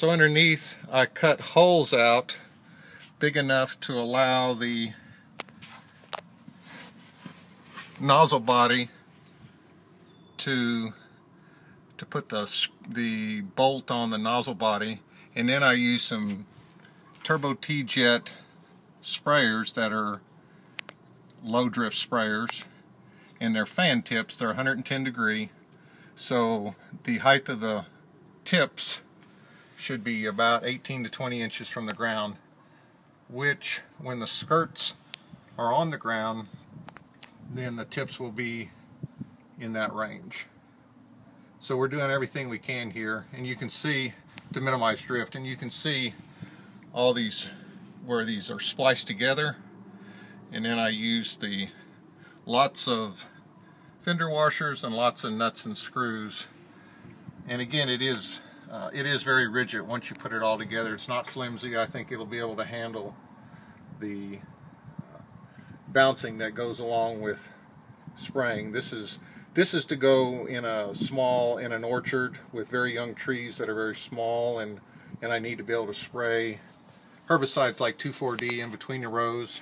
So underneath I cut holes out big enough to allow the nozzle body to put the bolt on the nozzle body, and then I use some Turbo T-Jet sprayers that are low drift sprayers, and they're fan tips. They're 110 degree, so the height of the tips should be about 18 to 20 inches from the ground, which when the skirts are on the ground, then the tips will be in that range. So we're doing everything we can here, and you can see, to minimize drift, and you can see all these where these are spliced together. And then I use the lots of fender washers and lots of nuts and screws. And again, it is very rigid once you put it all together. It's not flimsy. I think it'll be able to handle the bouncing that goes along with spraying. This is to go in an orchard with very young trees that are very small, and I need to be able to spray herbicides like 2,4-D in between the rows.